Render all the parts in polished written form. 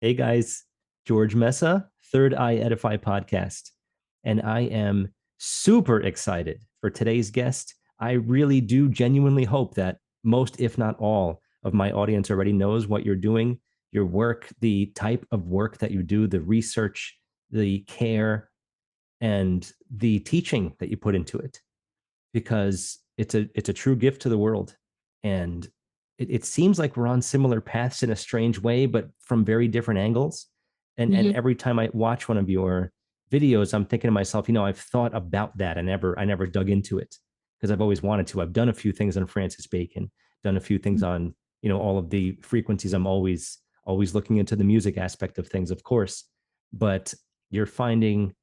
Hey guys, George Mesa, Third Eye Edify podcast. And I am super excited for today's guest. I really do genuinely hope that most, if not all, of my audience already knows what you're doing, your work, the type of work that you do, the research, the care, and the teaching that you put into it, because it's a true gift to the world. And it seems like we're on similar paths in a strange way, but from very different angles. And hmm every time I watch one of your videos, I'm thinking to myself, I've thought about that. I never dug into it because I've always wanted to. I've done a few things on Francis Bacon, done a few things on, all of the frequencies. I'm always looking into the music aspect of things, of course. But you're finding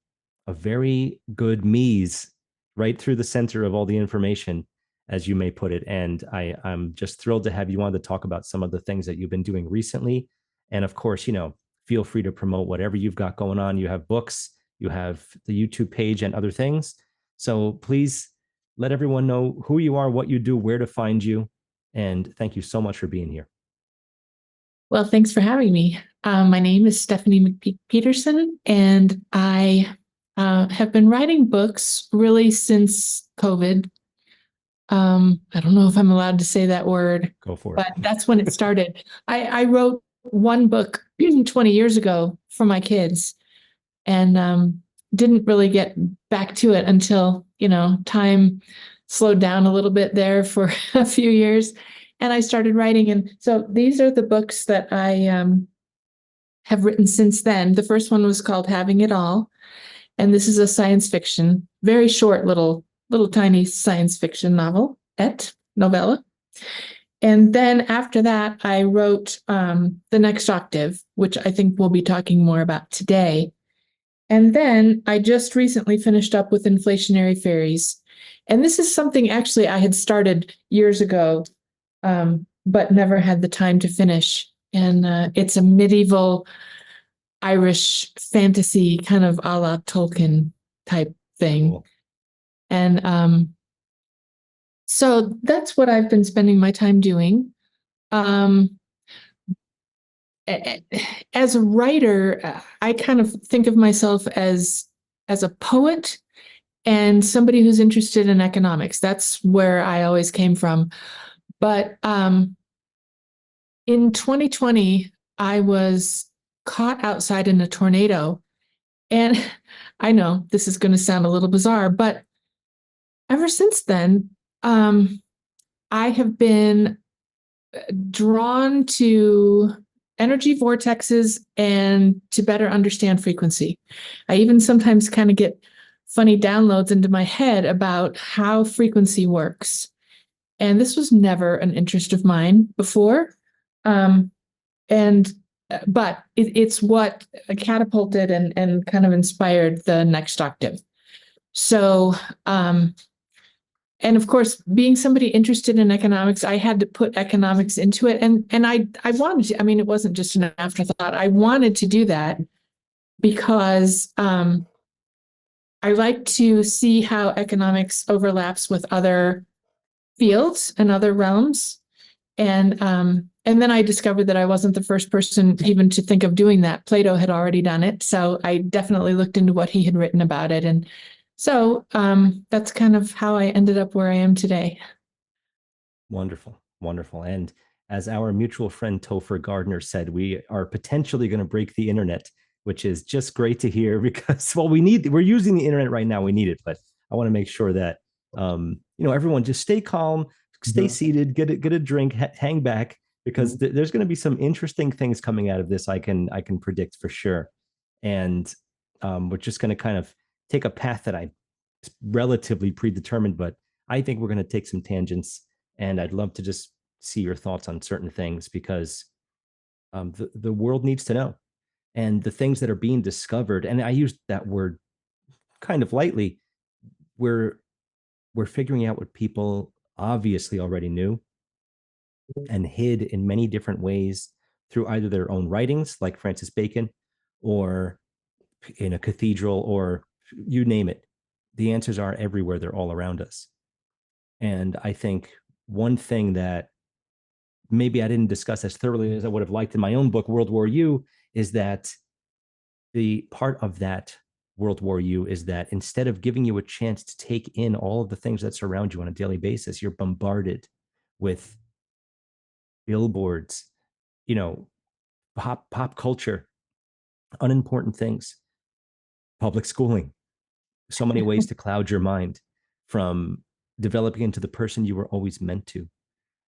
a very good mise right through the center of all the information, as you may put it. And I'm just thrilled to have you on to talk about some of the things that you've been doing recently. And of course, feel free to promote whatever you've got going on. You have books, you have the YouTube page and other things. So please let everyone know who you are, what you do, where to find you. And thank you so much for being here. Well, thanks for having me. My name is Stephanie McPeak Petersen, and I have been writing books really since COVID. I don't know if I'm allowed to say that word, Go for but it. that's when it started. I wrote one book 20 years ago for my kids and didn't really get back to it until, time slowed down a little bit there for a few years. And I started writing. And so these are the books that I have written since then. The first one was called Having It All. And this is a science fiction, very short little tiny science fiction novel, et novella. And then after that, I wrote The Next Octave, which I think we'll be talking more about today. And then I just recently finished up with Inflationary Fairies. And this is something actually I had started years ago, but never had the time to finish. And it's a medieval Irish fantasy kind of a la Tolkien type thing. Cool. And so that's what I've been spending my time doing. Um, as a writer, I kind of think of myself as a poet and somebody who's interested in economics. That's where I always came from. But in 2020, I was caught outside in a tornado. And I know this is going to sound a little bizarre, but ever since then, um, I have been drawn to energy vortexes and to better understand frequency. I even sometimes kind of get funny downloads into my head about how frequency works. And this was never an interest of mine before. Um, and but it's what catapulted and kind of inspired the next octave. So and of course, being somebody interested in economics, I had to put economics into it. And I wanted to, I mean, it wasn't just an afterthought. I wanted to do that because I like to see how economics overlaps with other fields and other realms. And then I discovered that I wasn't the first person even to think of doing that. Plato had already done it. So I definitely looked into what he had written about it. And so that's kind of how I ended up where I am today. Wonderful, wonderful. And as our mutual friend Topher Gardner said, we are potentially going to break the internet, which is just great to hear because, well, we're using the internet right now. We need it, but I want to make sure that, everyone just stay calm, stay seated, get a drink, hang back, because there's going to be some interesting things coming out of this. I can predict for sure. And we're just going to kind of take a path that I relatively predetermined, but I think we're going to take some tangents, and I'd love to just see your thoughts on certain things because the world needs to know, and the things that are being discovered. And I use that word kind of lightly. We're we're figuring out what people obviously already knew and hid in many different ways through either their own writings, like Francis Bacon, or in a cathedral, or you name it. The answers are everywhere. They're all around us. And I think one thing that maybe I didn't discuss as thoroughly as I would have liked in my own book, World War U, is that the part of that World War U is that instead of giving you a chance to take in all of the things that surround you on a daily basis, you're bombarded with billboards, you know, pop culture, unimportant things, public schooling, so many ways to cloud your mind from developing into the person you were always meant to.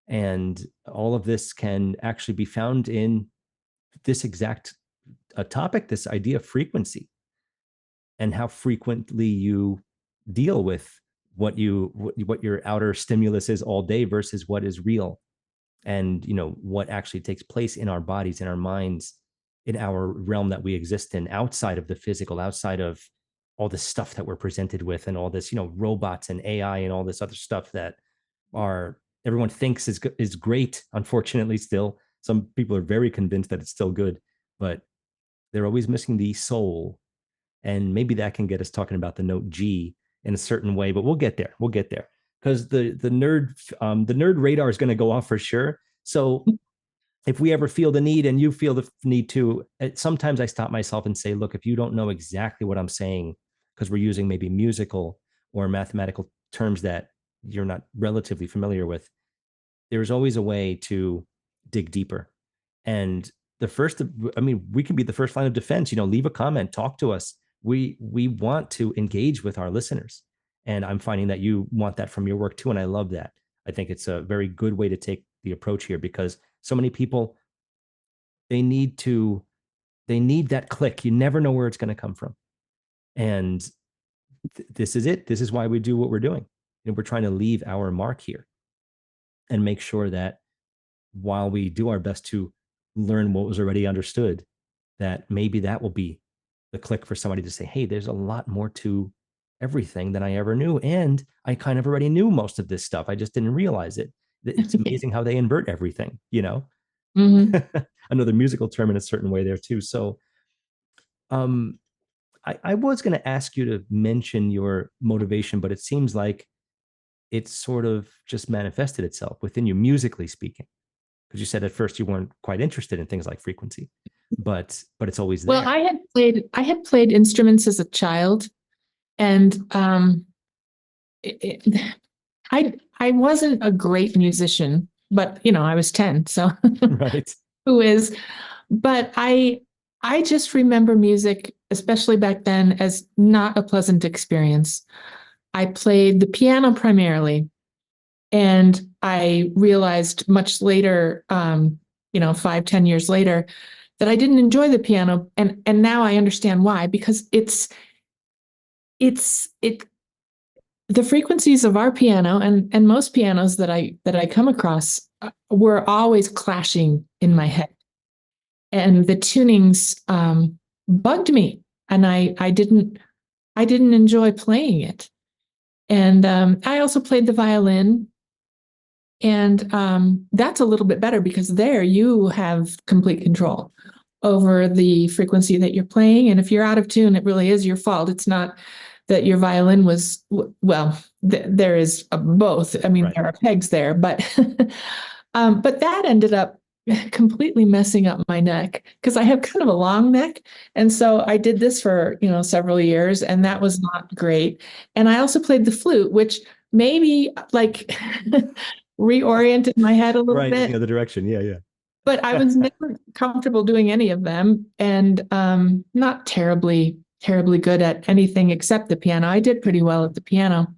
And all of this can actually be found in this exact topic, this idea of frequency and how frequently you deal with what your outer stimulus is all day versus what is real, and what actually takes place in our bodies, in our minds, in our realm that we exist in, outside of the physical, outside of all this stuff that we're presented with, and all this robots and AI and all this other stuff that are everyone thinks is great. Unfortunately, still some people are very convinced that it's still good, but they're always missing the soul. And maybe that can get us talking about the note G in a certain way, but we'll get there. We'll get there, because the nerd radar is going to go off for sure. So if we ever feel the need, and you feel the need to, sometimes I stop myself and say, look, if you don't know exactly what I'm saying, because we're using maybe musical or mathematical terms that you're not relatively familiar with, there's always a way to dig deeper. And we can be the first line of defense. Leave a comment, talk to us. We want to engage with our listeners, and I'm finding that you want that from your work too, and I love that. I think it's a very good way to take the approach here, because so many people, they need that click. You never know where it's going to come from, and this is it. This is why we do what we're doing, and we're trying to leave our mark here and make sure that while we do our best to learn what was already understood, that maybe that will be the click for somebody to say, hey, there's a lot more to everything than I ever knew. And I kind of already knew most of this stuff. I just didn't realize it. It's amazing how they invert everything, Mm-hmm. Another musical term in a certain way there too. So I was going to ask you to mention your motivation, but it seems like it's sort of just manifested itself within you, musically speaking, because you said at first you weren't quite interested in things like frequency, but it's always there. Well, I had played instruments as a child, and I wasn't a great musician, but I was 10, so Right. who is? But I just remember music, especially back then, as not a pleasant experience. I played the piano primarily, and I realized much later, 5, 10 years later, that I didn't enjoy the piano, and now I understand why, because it the frequencies of our piano and most pianos that I come across were always clashing in my head, and the tunings bugged me, and I didn't enjoy playing it. And I also played the violin, and that's a little bit better, because there you have complete control over the frequency that you're playing. And if you're out of tune, it really is your fault. It's not that your violin was, well, there is both. I mean, Right. there are pegs there, but but that ended up completely messing up my neck, because I have kind of a long neck. And so I did this for, several years, and that was not great. And I also played the flute, which maybe like reoriented my head a little Right. In bit, the other direction. Yeah. Yeah. but I was never comfortable doing any of them, and not terribly, terribly good at anything except the piano. I did pretty well at the piano.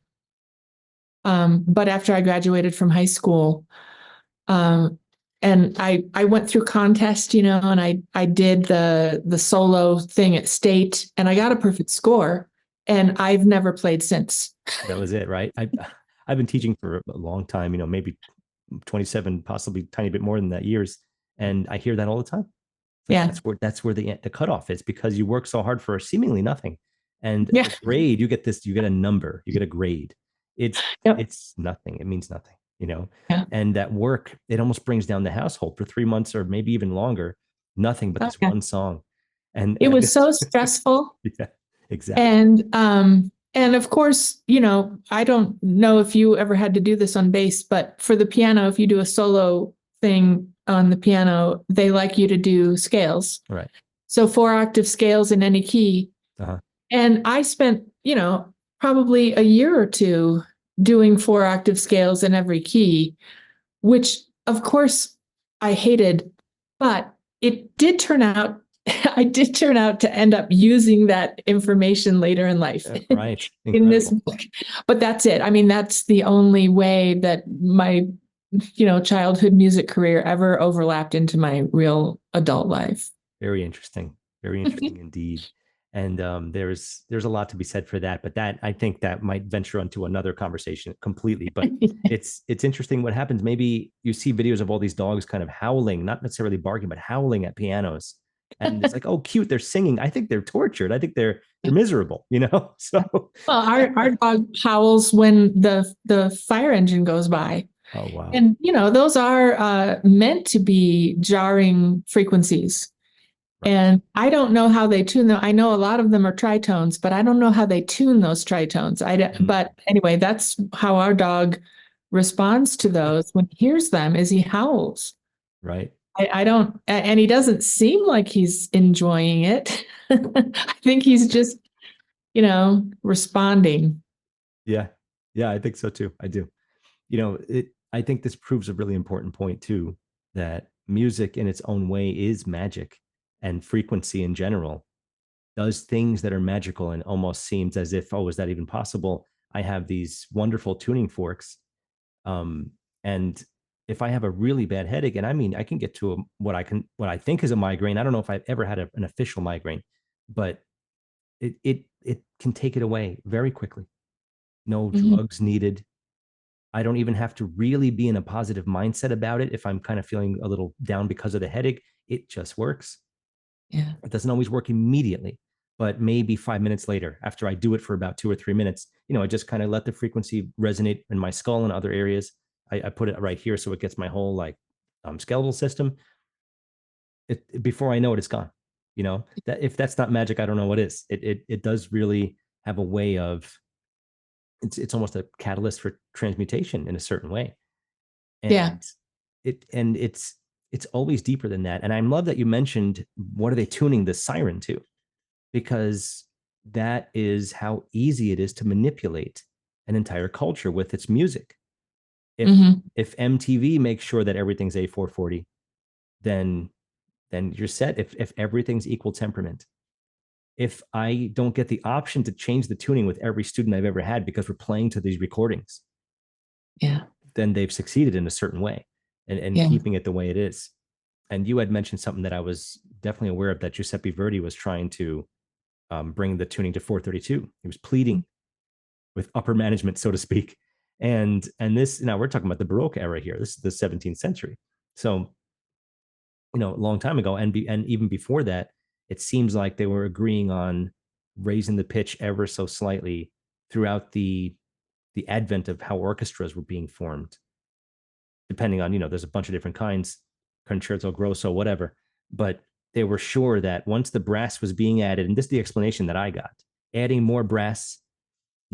But after I graduated from high school, and I went through contests, and I did the solo thing at state, and I got a perfect score, and I've never played since. That was it. Right. I've been teaching for a long time, maybe 27, possibly a tiny bit more than that years. And I hear that all the time. Like Yeah. that's where the cutoff is, because you work so hard for seemingly nothing. And Yeah. the grade, you get a number, you get a grade. It's Yep. it's nothing. It means nothing. Yeah. And that work, it almost brings down the household for 3 months or maybe even longer. Nothing but Oh, this yeah. one song. And It I was guess so stressful. yeah, exactly. And of course, I don't know if you ever had to do this on bass, but for the piano, if you do a solo thing on the piano, they like you to do scales. Right. So 4 octave scales in any key. Uh-huh. And I spent, probably a year or two doing 4 octave scales in every key, which of course I hated, but it did turn out, I did turn out to end up using that information later in life Right. in this Incredible. book. But that's it. I mean, that's the only way that my, childhood music career ever overlapped into my real adult life. Very interesting. Very interesting indeed. And there's a lot to be said for that, but that I think that might venture onto another conversation completely. But it's interesting what happens. Maybe you see videos of all these dogs kind of howling, not necessarily barking, but howling at pianos. And it's like, oh, cute, they're singing. I think they're tortured. I think they're miserable, you know? So Well, our dog howls when the fire engine goes by. oh wow. And those are meant to be jarring frequencies. Right. And I don't know how they tune them. I know a lot of them are tritones, but I don't know how they tune those tritones. Mm, But anyway, that's how our dog responds to those when he hears them is he howls. right. I don't, and he doesn't seem like he's enjoying it. I think he's just, responding. Yeah. Yeah, I think so too. I do. I think this proves a really important point too, that music in its own way is magic, and frequency in general does things that are magical and almost seems as if, oh, is that even possible? I have these wonderful tuning forks. Um, and if I have a really bad headache, and I mean, I can get to what I think is a migraine. I don't know if I've ever had an official migraine, but it can take it away very quickly. No Mhm. drugs needed. I don't even have to really be in a positive mindset about it. If I'm kind of feeling a little down because of the headache, it just works. Yeah. It doesn't always work immediately, but maybe 5 minutes later, after I do it for about 2 or 3 minutes, I just kind of let the frequency resonate in my skull and other areas. I put it right here so it gets my whole like skeletal system. Before I know it, it's gone. That if that's not magic, I don't know what is. It does really have a way of it's almost a catalyst for transmutation in a certain way. Yeah. And it's always deeper than that. And I love that you mentioned what are they tuning the siren to, because that is how easy it is to manipulate an entire culture with its music. if Hmm. if MTV makes sure that everything's A440, then you're set. If everything's equal temperament, if I don't get the option to change the tuning with every student I've ever had because we're playing to these recordings, Yeah. then they've succeeded in a certain way, and Yeah. keeping it the way it is. And you had mentioned something that I was definitely aware of, that Giuseppe Verdi was trying to bring the tuning to 432. He was pleading with upper management, so to speak. And this, now we're talking about the Baroque era here. This is the 17th century. So, a long time ago, and even before that, it seems like they were agreeing on raising the pitch ever so slightly throughout the advent of how orchestras were being formed, depending on, there's a bunch of different kinds, concerto grosso, whatever. But they were sure that once the brass was being added, and this is the explanation that I got, adding more brass,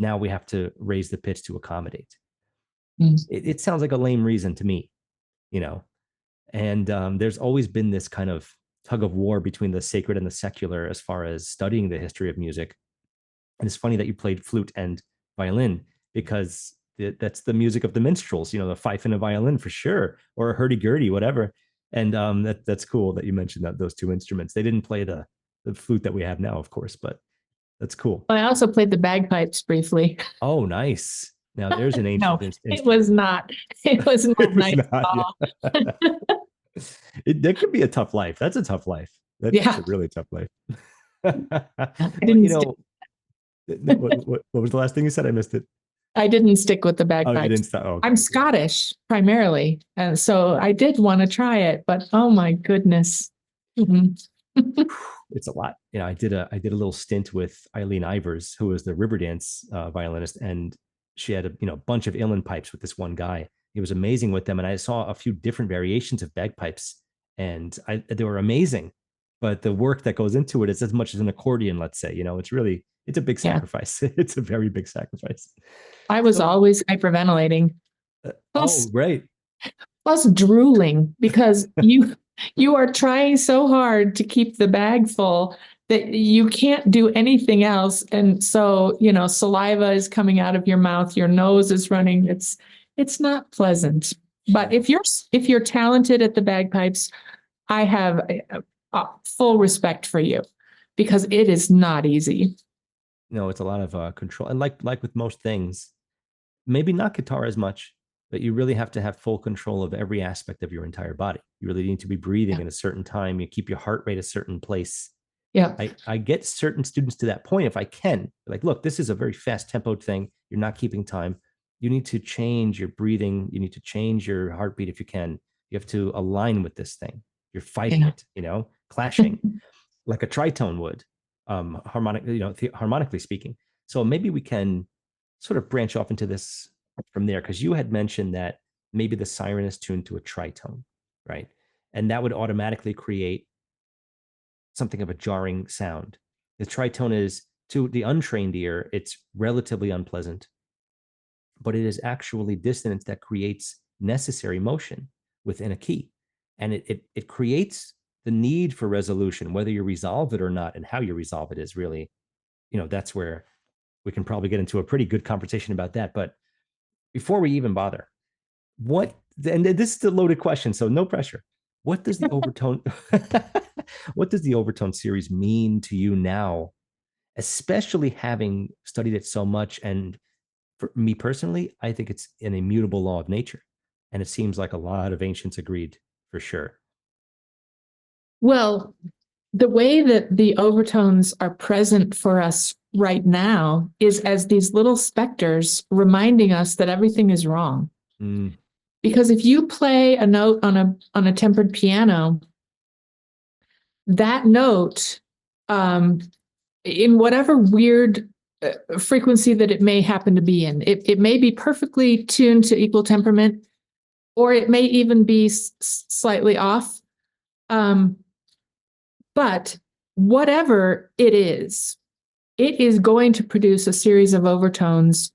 now we have to raise the pitch to accommodate. Mm. It sounds like a lame reason to me, you know. And there's always been this kind of tug of war between the sacred and the secular as far as studying the history of music. And it's funny that you played flute and violin, because that's the music of the minstrels, the fife and a violin for sure, or a hurdy-gurdy, whatever. And that's cool that you mentioned that those two instruments. They didn't play the flute that we have now, of course, but that's cool. I also played the bagpipes briefly. Oh, nice. Now there's an No, ancient it instrument. was not. It was It not was nice at not. all. Yeah. That could be a tough life. That's a tough life. That's Yeah, a really tough life. I Well, didn't stick. what was the last thing you said? I missed it. I didn't stick with the Oh, you bagpipes. didn't stop. Oh, I'm okay. Scottish primarily, and so I did want to try it, but oh my goodness. Mhm. It's a lot. I did a little stint with Eileen Ivers, who was the Riverdance violinist, and she had a bunch of uilleann pipes with this one guy. He was amazing with them, and I saw a few different variations of bagpipes, and they were amazing. But the work that goes into it is as much as an accordion, let's say. It's a big Yeah, sacrifice. It's a very big sacrifice. I was So, always hyperventilating. oh, Plus, great. plus drooling because You are trying so hard to keep the bag full that you can't do anything else. And so, saliva is coming out of your mouth, your nose is running. It's not pleasant. But if you're talented at the bagpipes, I have full respect for you because it is not easy. It's a lot of control. And like with most things, maybe not guitar as much, but you really have to have full control of every aspect of your entire body. You really need to be breathing Yeah. in a certain time. You keep your heart rate a certain place. Yeah. I get certain students to that point if I can. Like, look, this is a very fast tempoed thing. You're not keeping time. You need to change your breathing. You need to change your heartbeat if you can. You have to align with this thing. You're fighting Yeah. it, clashing like a tritone would, harmonically speaking. So maybe we can sort of branch off into this from there, because you had mentioned that maybe the siren is tuned to a tritone, right? And that would automatically create something of a jarring sound. The tritone is, to the untrained ear, it's relatively unpleasant, but it is actually dissonance that creates necessary motion within a key. And it creates the need for resolution. Whether you resolve it or not and how you resolve it is really, that's where we can probably get into a pretty good conversation about that. But before we even bother, what, and this is a loaded question, so no pressure. What does the overtone what does the overtone series mean to you now, especially having studied it so much? And for me personally, I think it's an immutable law of nature. And it seems like a lot of ancients agreed for sure. Well, the way that the overtones are present for us right now is as these little specters reminding us that everything is wrong. Mm, Because if you play a note on a tempered piano, that note, in whatever weird frequency that it may happen to be in, it may be perfectly tuned to equal temperament, or it may even be slightly off. Um, but whatever it is going to produce a series of overtones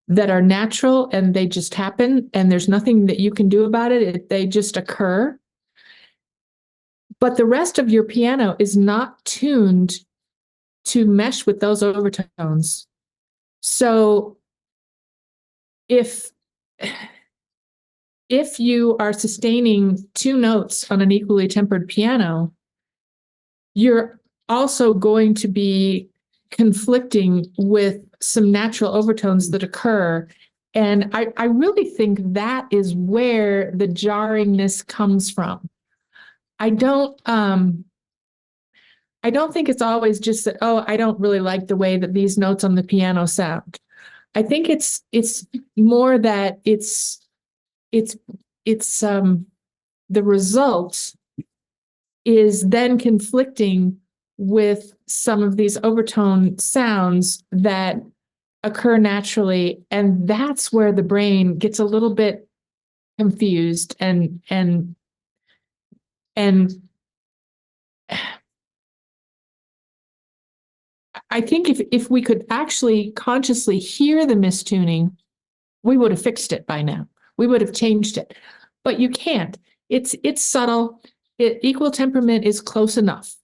that are natural and they just happen and there's nothing that you can do about it. They just occur. But the rest of your piano is not tuned to mesh with those overtones. So if if you are sustaining two notes on an equally tempered piano, you're also going to be conflicting with some natural overtones that occur. And I really think that is where the jarringness comes from. I don't I don't think it's always just that, oh, I don't really like the way that these notes on the piano sound. I think it's more that it's the result is then conflicting with some of these overtone sounds that occur naturally. And that's where the brain gets a little bit confused and I think if we could actually consciously hear the mistuning, we would have fixed it by now. We would have changed it. But you can't. It's subtle. Equal temperament is close enough.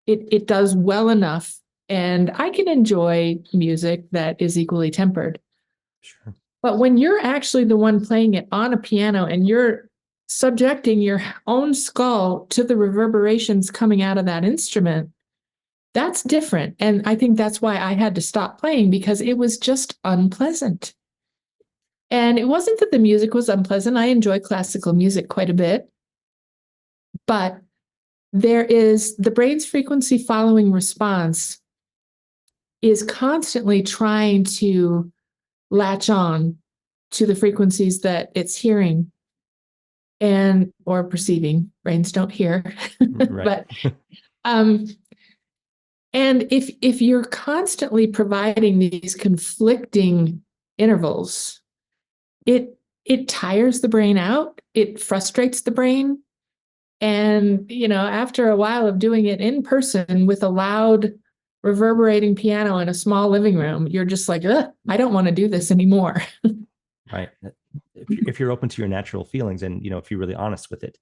It does well enough. And I can enjoy music that is equally tempered. sure. But when you're actually the one playing it on a piano and you're subjecting your own skull to the reverberations coming out of that instrument, that's different. And I think that's why I had to stop playing because it was just unpleasant. And it wasn't that the music was unpleasant. I enjoy classical music quite a bit. But there is the brain's frequency following response is constantly trying to latch on to the frequencies that it's hearing and or perceiving. Brains don't hear. Right. But um and if you're constantly providing these conflicting intervals, it tires the brain out, it frustrates the brain. And, after a while of doing it in person with a loud reverberating piano in a small living room, you're just like, ugh, I don't want to do this anymore. Right. If you're open to your natural feelings and, if you're really honest with it,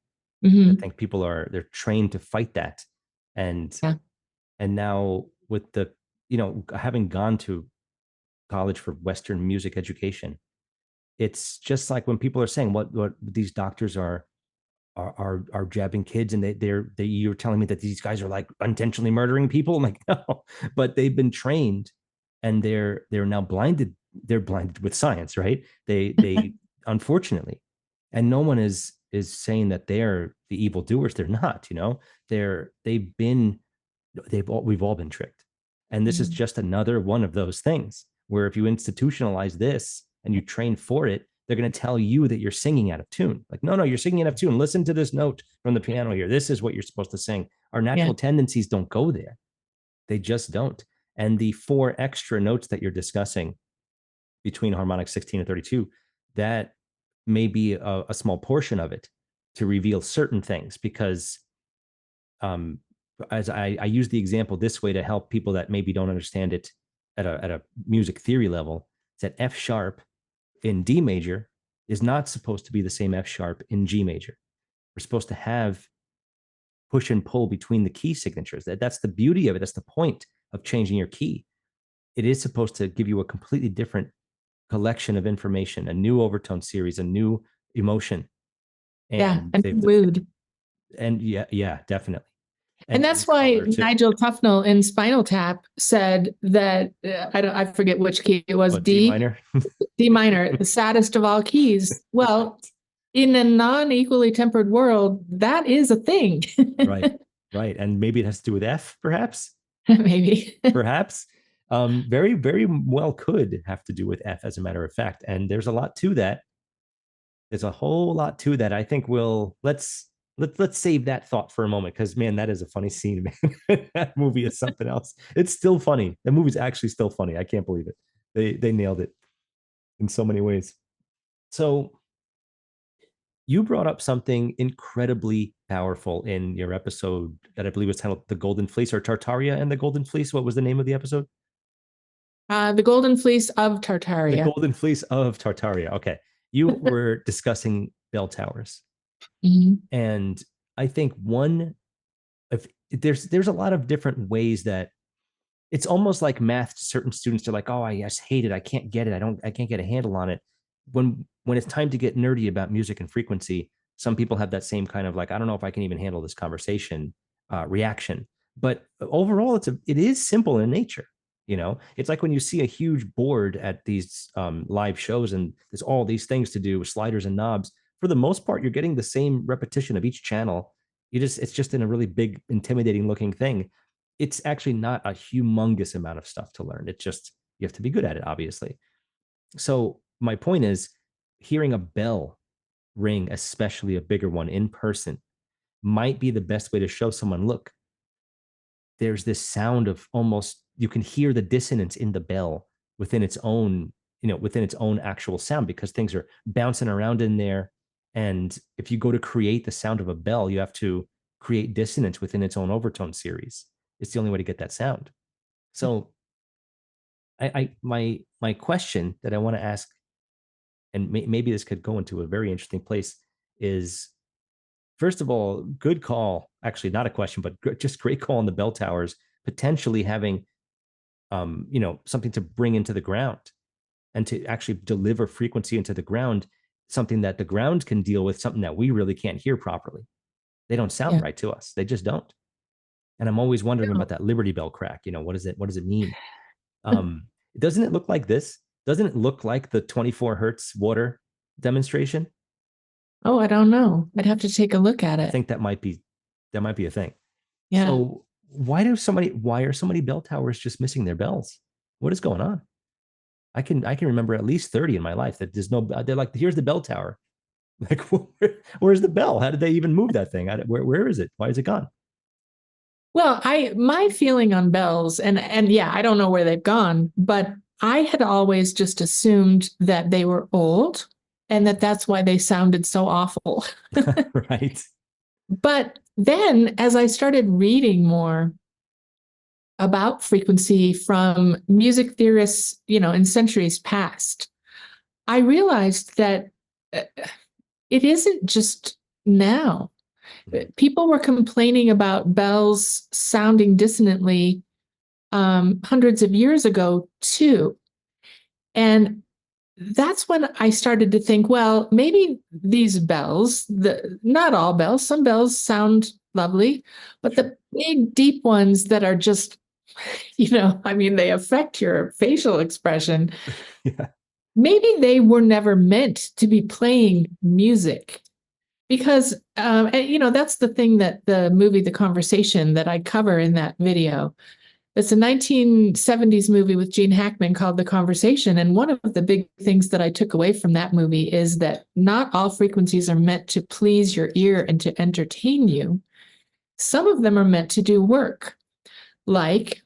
I Hmm. think they're trained to fight that. And Yeah. now with the, having gone to college for Western music education, it's just like when people are saying what these doctors are jabbing kids, and you're telling me that these guys are like intentionally murdering people. I'm like, no, but they've been trained, and they're now blinded. They're blinded with science, right? They unfortunately, and no one is saying that they're the evil doers. They're not. They've been we've all been tricked, and this is Mhm. just another one of those things where if you institutionalize this and you train for it, they're going to tell you that you're singing out of tune. Like, no, you're singing out of tune. Listen to this note from the piano here. This is what you're supposed to sing. Our Yeah. natural tendencies don't go there. They just don't. And the four extra notes that you're discussing between harmonic 16 and 32, that may be a small portion of it to reveal certain things, because um, as I use the example this way to help people that maybe don't understand it at a music theory level, is that F sharp in D major is not supposed to be the same F sharp in G major. We're supposed to have push and pull between the key signatures. That's the beauty of it. That's the point of changing your key. It is supposed to give you a completely different collection of information, a new overtone series, a new emotion. Yeah. And And they've mood. and yeah, definitely. And And that's why color too. Nigel Tufnell in Spinal Tap said that I forget which key it was, What, D D, minor? D minor, the saddest of all keys. Well, in a non-equally tempered world, that is a thing. Right, right. And maybe it has to do with F, perhaps, Maybe. perhaps. Very, very well could have to do with F, as a matter of fact. And there's a lot to that. There's a whole lot to that. I think let's save that thought for a moment, because man, that is a funny scene, man. That movie is something else. It's still funny. The movie's actually still funny. I can't believe it. They nailed it in so many ways. So you brought up something incredibly powerful in your episode that I believe was titled "The Golden Fleece" or "Tartaria and the Golden Fleece." What was the name of the episode? The Golden Fleece of The Tartaria. Golden Fleece of Tartaria. Okay, you were discussing bell towers, Mhm. and I think one of there's a lot of different ways that it's almost like math to certain students. They're like, oh, I just hate it. I can't get it. I can't get a handle on it. When it's time to get nerdy about music and frequency, some people have that same kind of like, I don't know if I can even handle this conversation reaction. But overall, it is simple in nature. It's like when you see a huge board at these live shows, and there's all these things to do with sliders and knobs. For the most part, you're getting the same repetition of each channel. It's just in a really big, intimidating looking thing. It's actually not a humongous amount of stuff to learn. It's just you have to be good at it, obviously. So my point is, hearing a bell ring, especially a bigger one in person, might be the best way to show someone, look, there's this sound of almost, you can hear the dissonance in the bell within its own, within its own actual sound, because things are bouncing around in there. And if you go to create the sound of a bell, you have to create dissonance within its own overtone series. It's the only way to get that sound. So my question that I want to ask, and maybe this could go into a very interesting place, is, first of all, good call. Actually, not a question, but just great call on the bell towers potentially having, something to bring into the ground and to actually deliver frequency into the ground, something that the ground can deal with, something that we really can't hear properly. They don't sound Yeah. right to us. They just don't. And I'm always wondering No. about that Liberty Bell crack. What does it mean? Um, doesn't it look like this? Doesn't it look like the 24 hertz water demonstration? Oh, I don't know. I'd have to take a look at I it. think that might be a thing. Yeah. So why are so many bell towers just missing their bells? What is going on? I can remember at least 30 in my life that there's no, they're like, here's the bell tower. Like, where's the bell? How did they even move that thing? Where is it? Why is it gone? Well, my feeling on bells, and yeah, I don't know where they've gone, but I had always just assumed that they were old and that that's why they sounded so awful. Right. But then as I started reading more about frequency from music theorists, in centuries past, I realized that uh, it isn't just now. Mhm. People were complaining about bells sounding dissonantly hundreds of years ago too. And that's when I started to think, well, maybe these bells, not all bells, some bells sound lovely, but Sure. the big deep ones that are just, I mean, they affect your facial expression. Yeah. Maybe they were never meant to be playing music because, that's the thing that the movie, The Conversation, that I cover in that video. It's a 1970s movie with Gene Hackman called The Conversation. And one of the big things that I took away from that movie is that not all frequencies are meant to please your ear and to entertain you. Some of them are meant to do work, like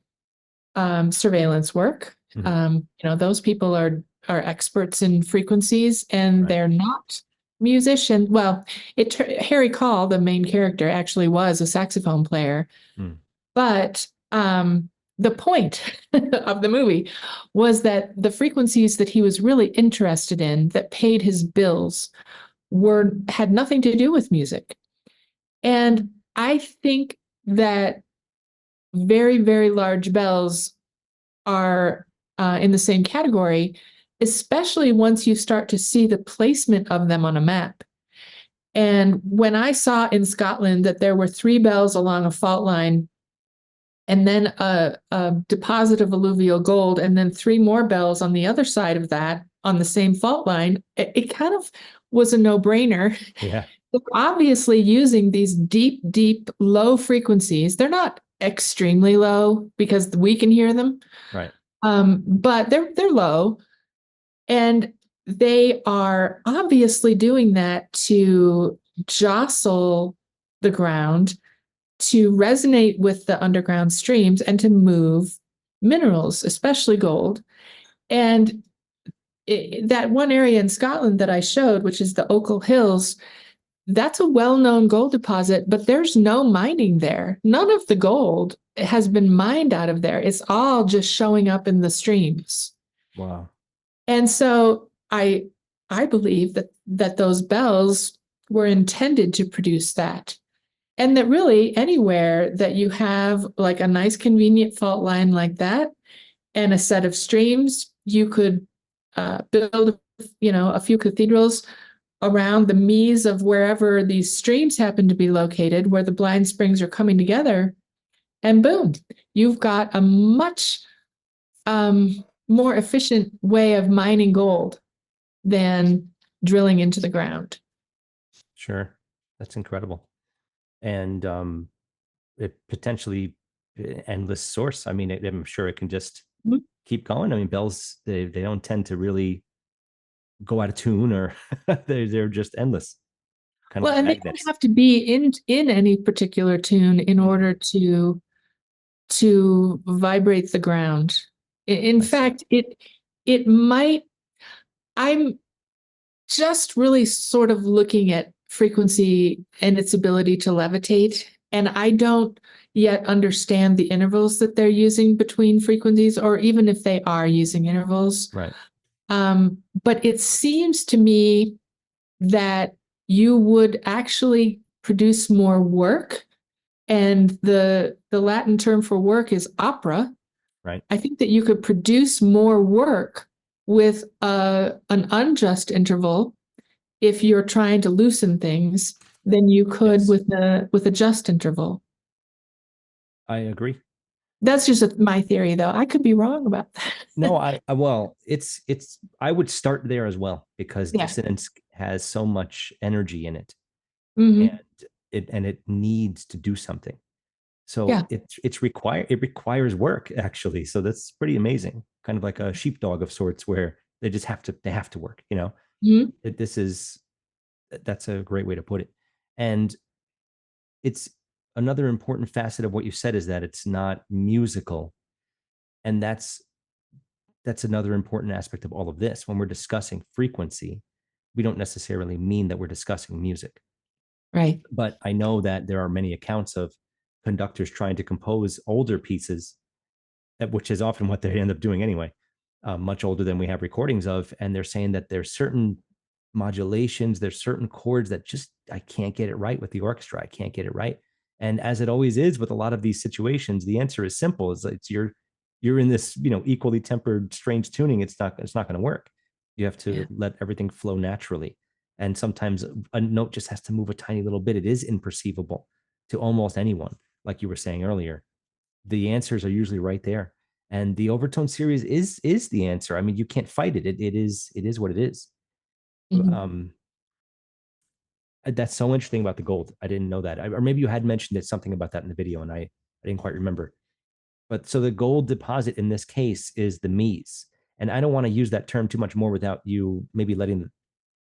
surveillance work. Mhm. Those people are experts in frequencies, and Right. they're not musicians. Well, Harry Call, the main character, actually was a saxophone player, Mm. but the point of the movie was that the frequencies that he was really interested in, that paid his bills, were had nothing to do with music. And I think that very, very large bells are in the same category, especially once you start to see the placement of them on a map. And when I saw in Scotland that there were three bells along a fault line, and then a deposit of alluvial gold, and then three more bells on the other side of that on the same fault line, it kind of was a no brainer. Yeah. They're obviously using these deep, deep, low frequencies. They're not extremely low because we can hear them, Right. but they're low, and they are obviously doing that to jostle the ground, to resonate with the underground streams, and to move minerals, especially gold. And that one area in Scotland that I showed, which is the Ochil Hills, that's a well-known gold deposit, but there's no mining there. None of the gold has been mined out of there. It's all just showing up in the streams. Wow. And so I believe that those bells were intended to produce that. And that really anywhere that you have like a nice convenient fault line like that and a set of streams, you could build, a few cathedrals around the meays of wherever these streams happen to be located, where the blind springs are coming together, and boom, you've got a much more efficient way of mining gold than drilling into the ground. Sure. That's incredible. And it potentially endless source. I mean, I'm sure it can just Mhm. keep going. I mean, bells, they don't tend to really go out of tune, or they're just endless, kind of Well, like and they don't magnets. have to be in any particular tune in Mhm. order to vibrate the ground. In I see. fact, it might. I'm just really sort of looking at frequency and its ability to levitate, and I don't yet understand the intervals that they're using between frequencies, or even if they are using intervals. Right. But it seems to me that you would actually produce more work, and the Latin term for work is opera. Right. I think that you could produce more work with an unjust interval if you're trying to loosen things than you could Yes, with a just interval. I agree. That's just my theory, though. I could be wrong about No, that. well, it's I would start there as well, because Yeah. dissonance has so much energy in it, and Hmm. it needs to do something. So Yeah. it requires work, actually. So that's pretty amazing. Kind of like a sheepdog of sorts, where they have to work. Hmm. This is That's a great way to put it. And it's another important facet of what you said, is that it's not musical, and that's another important aspect of all of this. When we're discussing frequency, we don't necessarily mean that we're discussing music. Right. But I know that there are many accounts of conductors trying to compose older pieces, which is often what they end up doing anyway, much older than we have recordings of. And they're saying that there's certain modulations. There's certain chords that just I can't get it right with the orchestra. I can't get it right. And as it always is with a lot of these situations, the answer is simple. It's you're in this, equally tempered, strange tuning. It's not going to work. You have Yeah. to let everything flow naturally. And sometimes a note just has to move a tiny little bit. It is imperceivable to almost anyone, like you were saying earlier. The answers are usually right there. And the overtone series is the answer. I mean, you can't fight it. It is what it is. Mhm. Um, that's so interesting about the gold. I didn't know that. Or maybe you had mentioned it something about that in the video, and I didn't quite remember. But so the gold deposit in this case is the Mies. And I don't want to use that term too much more without you maybe letting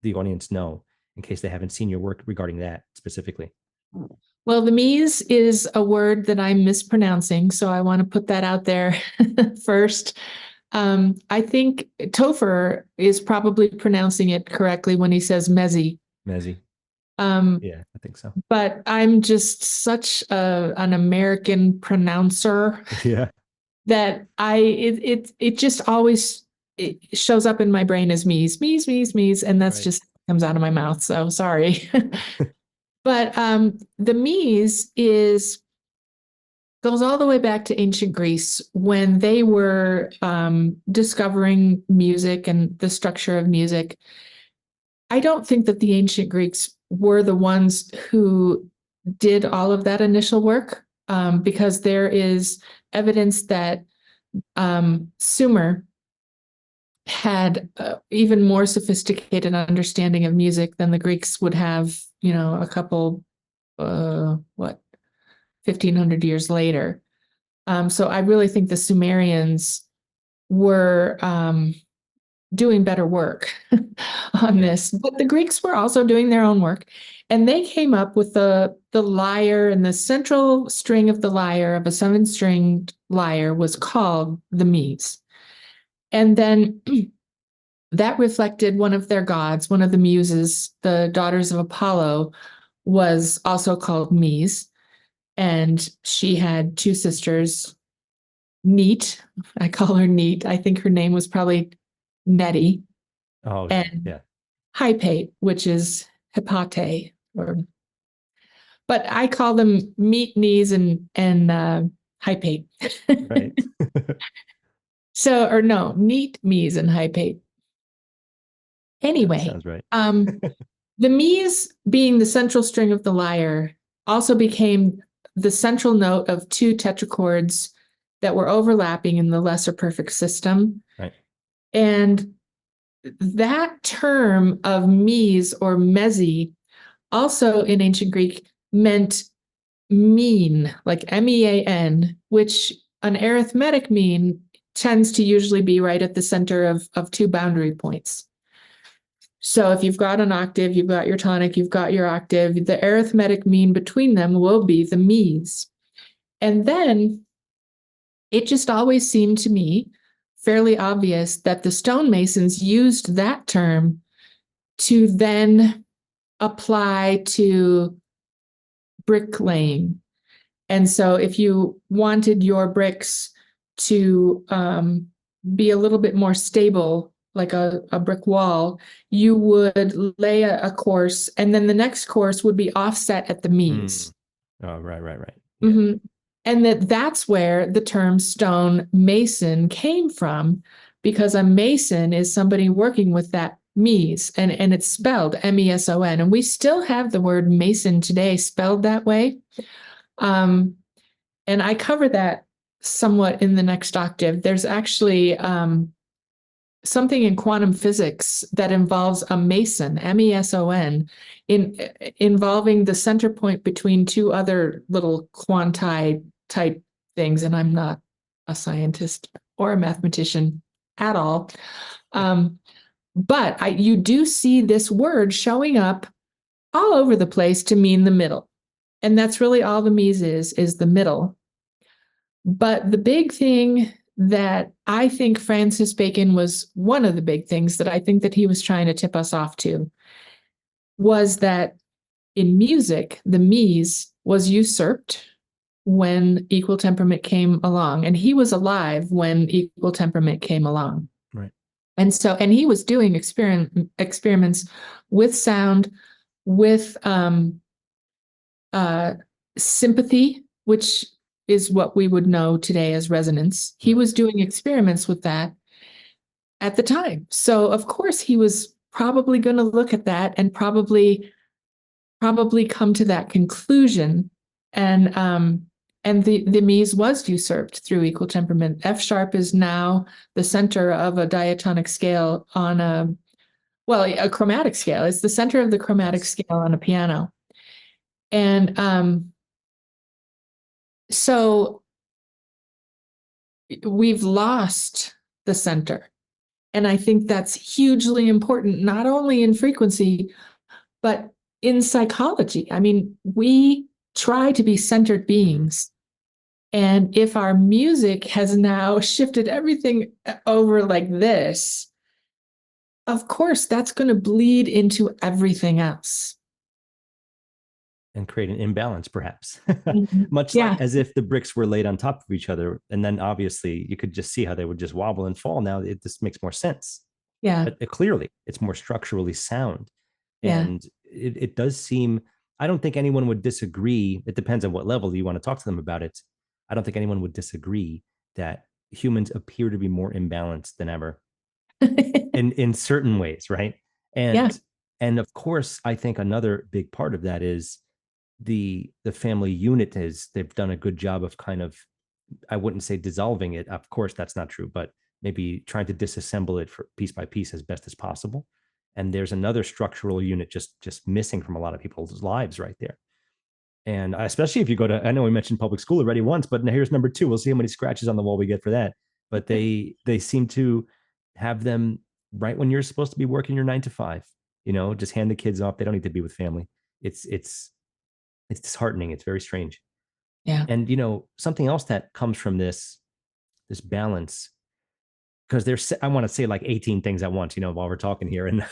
the audience know in case they haven't seen your work regarding that specifically. Well, the Mies is a word that I'm mispronouncing, so I want to put that out there first. I think Topher is probably pronouncing it correctly when he says Mezi. Mezzy. Um, Yeah, I think so. but I'm just such an American pronouncer Yeah. that it just always it shows up in my brain as Mies, Mies, Mies, Mies, and that's Right. just comes out of my mouth. So sorry. But the Mies is goes all the way back to ancient Greece when they were discovering music and the structure of music. I don't think that the ancient Greeks were the ones who did all of that initial work because there is evidence that Sumer had even more sophisticated understanding of music than the Greeks would have, a couple, 1500 years later. So I really think the Sumerians were doing better work on Yeah. this, but the Greeks were also doing their own work, and they came up with the lyre, and the central string of the lyre of a 7-stringed lyre was called the Mies, and then that reflected one of their gods, one of the muses, the daughters of Apollo, was also called Mies, and she had two sisters, Neat. I call her Neat. I think her name was probably Nettie, Oh yeah. and Yeah. Hypate, which is Hepate, but I call them Meat, Knees, and Hypate. Right. So, or no, Neat, Mies, and Hypate. That Anyway, sounds right. the Mies, being the central string of the lyre, also became the central note of two tetrachords that were overlapping in the lesser perfect system. Right. And that term of Mies or Mezi also in ancient Greek meant mean, like MEAN, which an arithmetic mean tends to usually be right at the center of two boundary points. So if you've got an octave, you've got your tonic, you've got your octave, the arithmetic mean between them will be the Mies. And then it just always seemed to me fairly obvious that the stonemasons used that term to then apply to bricklaying. And so if you wanted your bricks to be a little bit more stable, like a brick wall, you would lay a course, and then the next course would be offset at the Mies. Mm. Oh, right, right, right. Yeah. Mm-hmm. And that's where the term stone mason came from, because a mason is somebody working with that Mies, and it's spelled MESON. And we still have the word mason today spelled that way. Um, and I cover that somewhat in the next octave. There's actually something in quantum physics that involves a meson, MESON, involving the center point between two other little quanti type things. And I'm not a scientist or a mathematician at all. But you do see this word showing up all over the place to mean the middle. And that's really all the Mies is the middle. But the big thing that I think Francis Bacon was one of the big things that I think that he was trying to tip us off to was that in music, the Mies was usurped when equal temperament came along. And he was alive when equal temperament came along. Right. And he was doing experiments with sound, with uh, sympathy, which is what we would know today as resonance. He was doing experiments with that at the time. So of course he was probably going to look at that and probably come to that conclusion. And the mies was usurped through equal temperament. F sharp is now the center of a diatonic scale on a chromatic scale. It's the center of the chromatic Yes. scale on a piano. And so we've lost the center. And I think that's hugely important, not only in frequency, but in psychology. I mean, we try to be centered beings. And if our music has now shifted everything over like this, of course, that's going to bleed into everything else. And create an imbalance, perhaps. Mhm. Much like Yeah, as if the bricks were laid on top of each other. And then obviously you could just see how they would just wobble and fall. Now this makes more sense. yeah, But clearly it's more structurally sound. yeah. And it does seem, I don't think anyone would disagree. It depends on what level you want to talk to them about it. I don't think anyone would disagree that humans appear to be more imbalanced than ever in certain ways, right? Yeah. And of course, I think another big part of that is the family unit is they've done a good job of kind of, I wouldn't say dissolving it. Of course, that's not true, but maybe trying to disassemble it for piece by piece as best as possible. And there's another structural unit just missing from a lot of people's lives right there. And especially if you go to, I know we mentioned public school already once, but here's number two. We'll see how many scratches on the wall we get for that. But they seem to have them right when you're supposed to be working your 9 to 5. Just hand the kids off. They don't need to be with family. It's disheartening. It's very strange. Yeah. And something else that comes from this balance, because there's, I want to say like 18 things at once, while we're talking here, and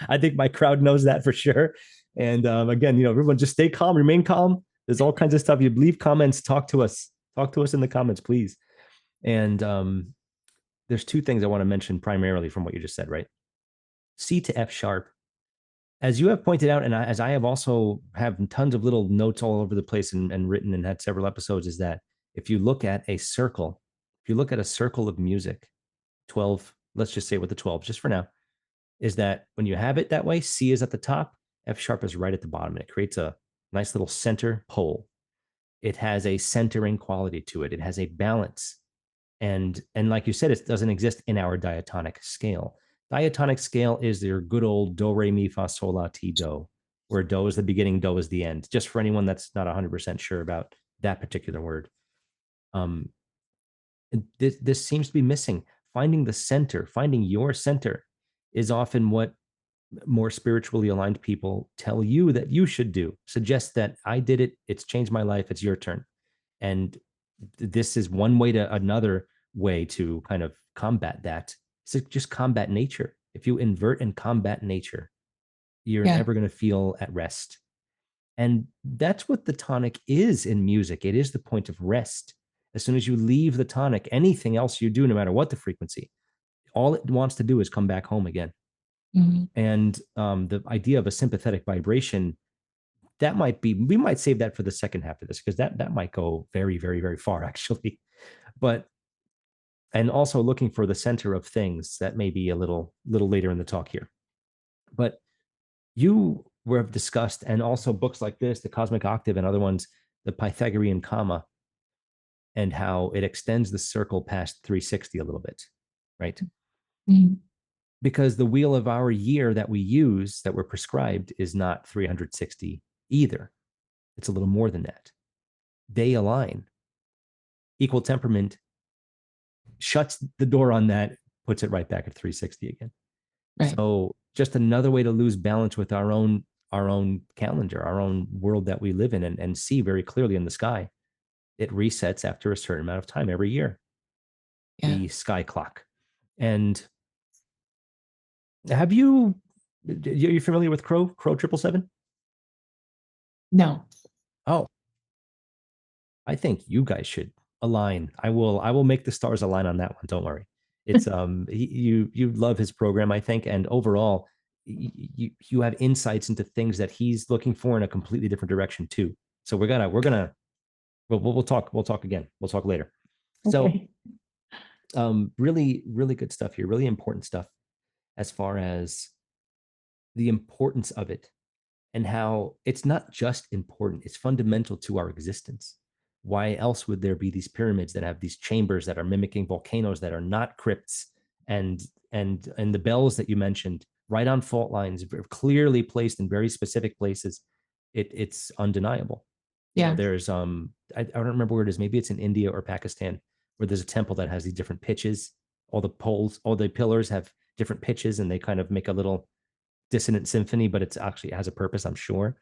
I think my crowd knows that for sure. And again, everyone just stay calm, remain calm. There's all kinds of stuff. You leave comments, talk to us in the comments, please. And there's two things I want to mention primarily from what you just said, right? C to F sharp, as you have pointed out, and as I have also have tons of little notes all over the place and written and had several episodes, is that if you look at a circle, if you look at a circle of music, 12, let's just say with the 12, just for now, is that when you have it that way, C is at the top, F sharp is right at the bottom, and it creates a nice little center pole. It has a centering quality to it. It has a balance. And like you said, it doesn't exist in our diatonic scale. Diatonic scale is your good old do re mi fa sol la ti do, where do is the beginning, do is the end. Just for anyone that's not 100% sure about that particular word, um, this seems to be missing. Finding the center, finding your center, is often what more spiritually aligned people tell you that you should do. Suggest that I did it. It's changed my life. It's your turn. And this is one way to another way to kind of combat that. So just combat nature. If you invert and combat nature, you're Yeah. never going to feel at rest. And that's what the tonic is in music. It is the point of rest. As soon as you leave the tonic, anything else you do, no matter what the frequency, all it wants to do is come back home again. Mhm. And the idea of a sympathetic vibration, that might be, we might save that for the second half of this, because that might go very, very, very far, actually. But and also looking for the center of things, that may be a little later in the talk here. But you were discussed, and also books like this, the Cosmic Octave, and other ones, the Pythagorean comma, and how it extends the circle past 360 a little bit, right? Mhm. Because the wheel of our year that we use, that we're prescribed, is not 360 either. It's a little more than that. They align. Equal temperament shuts the door on that, puts it right back at 360 again. Right. So just another way to lose balance with our own calendar, our own world that we live in, and see very clearly in the sky. It resets after a certain amount of time every year, Yeah. the sky clock. And have you familiar with Crow 777? No. Oh, I think you guys should align. I will make the stars align on that one. Don't worry. It's you love his program, I think, and overall, you have insights into things that he's looking for in a completely different direction too. So we're gonna we'll talk again. We'll talk later. So Okay. really good stuff here. Really important stuff as far as the importance of it and how it's not just important, it's fundamental to our existence. Why else would there be these pyramids that have these chambers that are mimicking volcanoes that are not crypts, and and the bells that you mentioned right on fault lines, clearly placed in very specific places? It's undeniable. You know, Yeah. there's I don't remember where it is. Maybe it's in India or Pakistan, where there's a temple that has these different pitches. All the poles, all the pillars have different pitches, and they kind of make a little dissonant symphony, but it's actually has a purpose, I'm sure.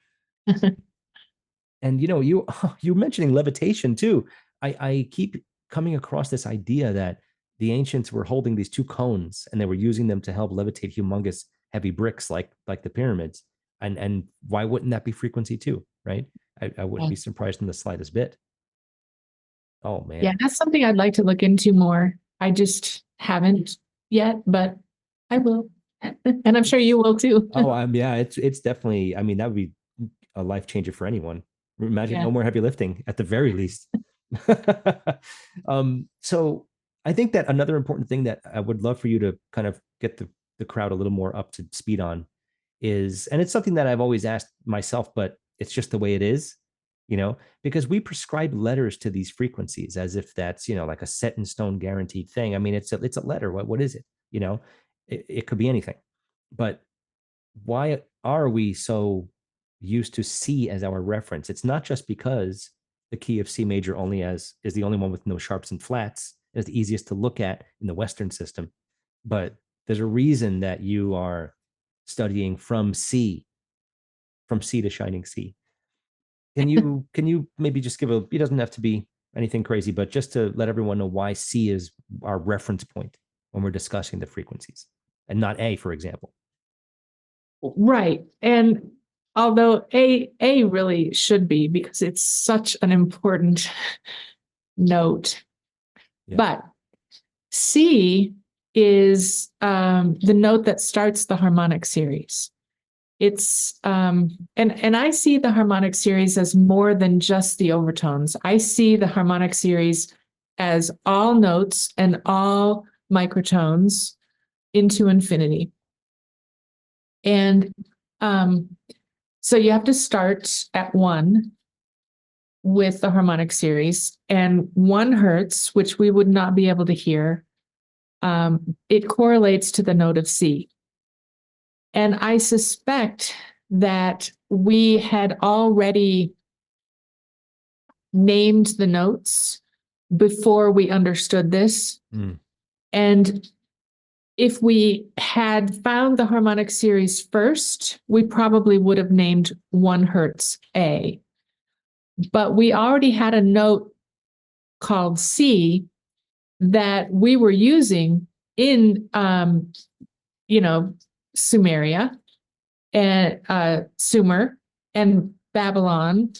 And you know, you mentioning levitation too. I keep coming across this idea that the ancients were holding these two cones and they were using them to help levitate humongous heavy bricks like the pyramids. And why wouldn't that be frequency too, right? I wouldn't Yeah. be surprised in the slightest bit. Oh Yeah, man. that's something I'd like to look into more. I just haven't yet, but I will. And I'm sure you will too. Oh, yeah, it's definitely, I mean, that would be a life changer for anyone. Imagine Yeah. no more heavy lifting at the very least. So I think that another important thing that I would love for you to kind of get the crowd a little more up to speed on is, and it's something that I've always asked myself, but it's just the way it is, you know, because we prescribe letters to these frequencies as if that's, you know, like a set in stone guaranteed thing. I mean, it's a letter. What is it? You know, it could be anything. But why are we so used to C as our reference? It's not just because the key of C major only as is the only one with no sharps and flats, is the easiest to look at in the Western system. But there's a reason that you are studying from C to shining C. Can you maybe just give a, it doesn't have to be anything crazy, but just to let everyone know why C is our reference point when we're discussing the frequencies and not A, for example. Right. And although A really should be because it's such an important note, Yeah. but C is the note that starts the harmonic series. It's and I see the harmonic series as more than just the overtones. I see the harmonic series as all notes and all microtones into infinity. And so you have to start at 1 with the harmonic series, and 1 hertz, which we would not be able to hear, it correlates to the note of C. And I suspect that we had already named the notes before we understood this. Mm. And if we had found the harmonic series first, we probably would have named 1 hertz A. But we already had a note called C that we were using in, Sumeria and Sumer and Babylon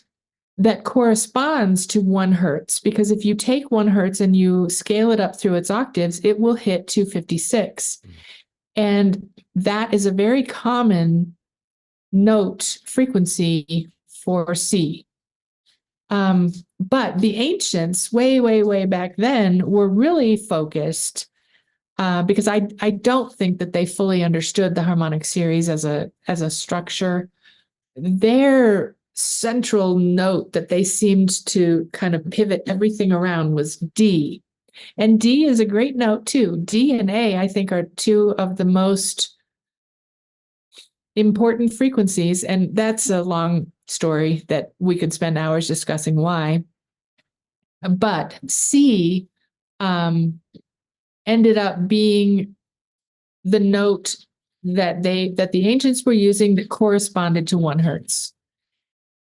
that corresponds to 1 hertz. Because if you take 1 hertz and you scale it up through its octaves, it will hit 256. And that is a very common note frequency for C. But the ancients, way back then, were really focused because I don't think that they fully understood the harmonic series as a structure. Their central note that they seemed to kind of pivot everything around was D. And D is a great note too. D and A, I think, are 2 of the most important frequencies. And that's a long story that we could spend hours discussing why. But C ended up being the note that the ancients were using that corresponded to 1 hertz.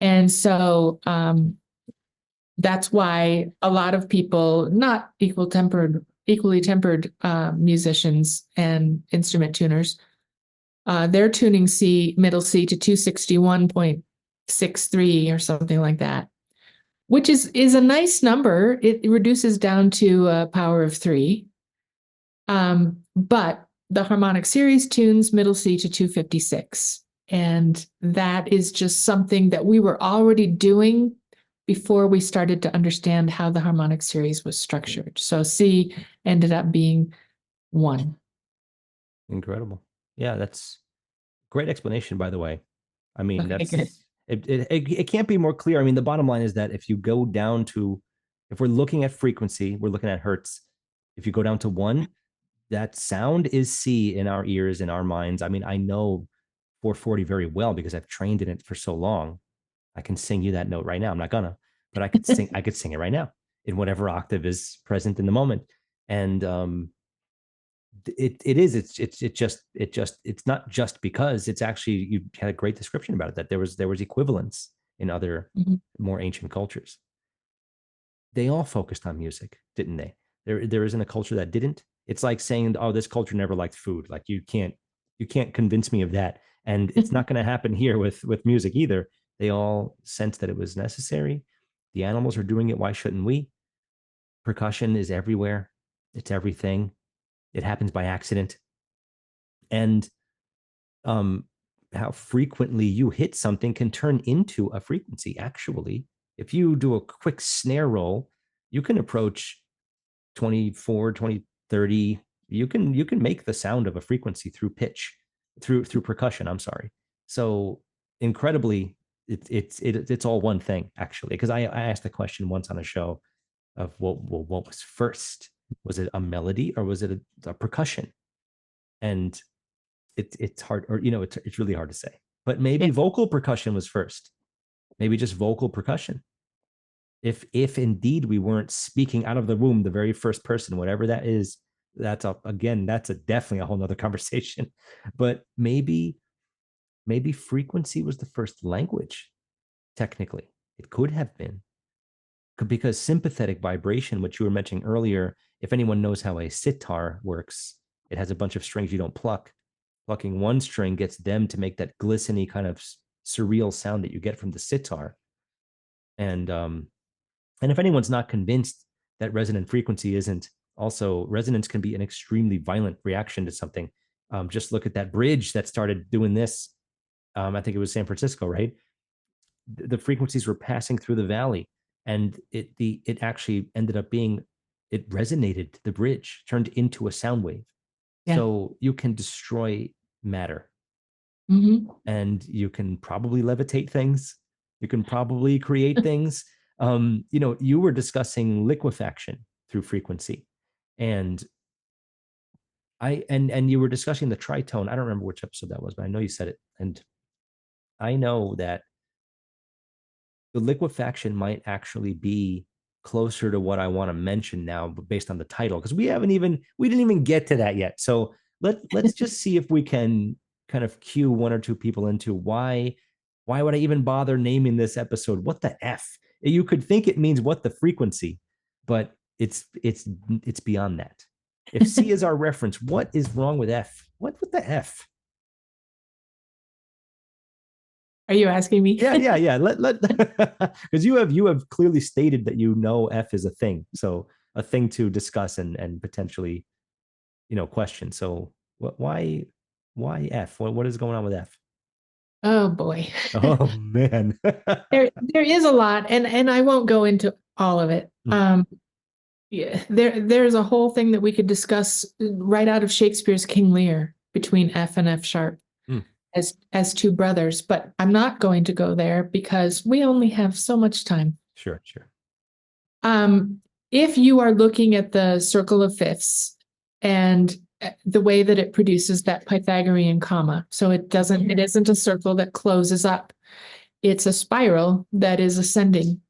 And so that's why a lot of people, not equally tempered musicians and instrument tuners, they're tuning C, middle C to 261.63 or something like that, which is a nice number. It reduces down to a power of 3. But the harmonic series tunes middle C to 256. And that is just something that we were already doing before we started to understand how the harmonic series was structured. So C ended up being 1. Incredible. Yeah, that's great explanation, by the way. I mean, Okay, good. it can't be more clear. I mean, the bottom line is that if you go down to, if we're looking at frequency, we're looking at hertz. If you go down to 1, that sound is C in our ears, in our minds. I mean, I know 440 very well because I've trained in it for so long. I can sing you that note right now. I'm not gonna, but I could sing it right now in whatever octave is present in the moment. And it is it's not just because it's actually, you had a great description about it, that there was equivalence in other Mhm. more ancient cultures. They all focused on music, didn't they? There isn't a culture that didn't. It's like saying, oh, this culture never liked food. Like you can't convince me of that. And it's not going to happen here with music either. They all sensed that it was necessary. The animals are doing it. Why shouldn't we? Percussion is everywhere. It's everything. It happens by accident. And um how frequently you hit something can turn into a frequency. Actually, if you do a quick snare roll, you can approach 24, 20, 30. You can make the sound of a frequency through pitch, through percussion, I'm sorry. So incredibly, it's all one thing, actually, because I asked the question once on a show of what was first. Was it a melody or was it a percussion? And it's hard, or it's really hard to say. But Yeah. maybe vocal percussion was first. Maybe just vocal percussion. If indeed we weren't speaking out of the womb, the very first person, whatever that is, that's definitely a whole nother conversation. But maybe frequency was the first language. Technically, it could have been, because sympathetic vibration, which you were mentioning earlier, if anyone knows how a sitar works, it has a bunch of strings you don't pluck. Plucking one string gets them to make that glistening kind of surreal sound that you get from the sitar. And if anyone's not convinced that resonant frequency isn't also, resonance can be an extremely violent reaction to something. Just look at that bridge that started doing this. I think it was San Francisco, right? The frequencies were passing through the valley, and it actually ended up being, it resonated. The bridge turned into a sound wave. Yeah. So you can destroy matter, Mhm. and you can probably levitate things. You can probably create things. You were discussing liquefaction through frequency, and and you were discussing the tritone. I don't remember which episode that was, but I know you said it, and I know that the liquefaction might actually be closer to what I want to mention now, but based on the title, because we didn't even get to that yet. So let's just see if we can kind of cue one or two people into why would I even bother naming this episode? What the F? You could think it means what the frequency, but it's beyond that. If C is our reference, what is wrong with F? What the F? Are you asking me? Yeah. Let because you have clearly stated that F is a thing, so a thing to discuss and potentially question. So why F? What is going on with F? Oh boy. Oh man. There is a lot, and I won't go into all of it. Mm, Yeah, there's a whole thing that we could discuss right out of Shakespeare's King Lear between F and F sharp mm, as two brothers, but I'm not going to go there because we only have so much time. sure. Um, if you are looking at the circle of fifths and the way that it produces that Pythagorean comma, so it isn't a circle that closes up. It's a spiral that is ascending.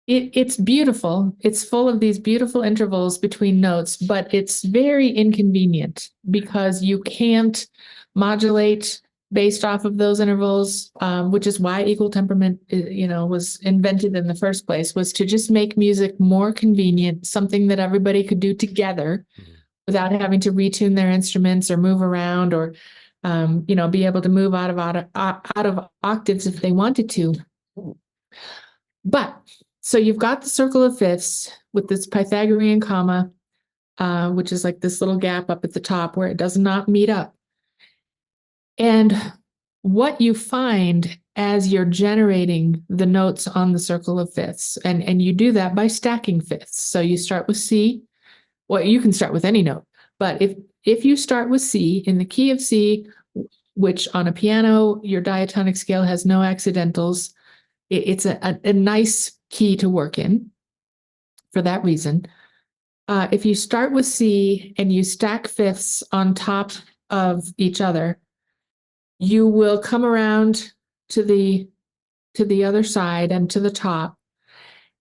It's beautiful. It's full of these beautiful intervals between notes, but it's very inconvenient because you can't modulate based off of those intervals, which is why equal temperament, was invented in the first place, was to just make music more convenient, something that everybody could do together mm. without having to retune their instruments or move around or, be able to move out of octaves if they wanted to. But So you've got the circle of fifths with this Pythagorean comma, which is like this little gap up at the top where it does not meet up. And what you find as you're generating the notes on the circle of fifths, and you do that by stacking fifths. So you start with C. Well, you can start with any note, but if you start with C in the key of C, which on a piano, your diatonic scale has no accidentals, it's a nice key to work in for that reason. If you start with C and you stack fifths on top of each other, you will come around to the other side and to the top.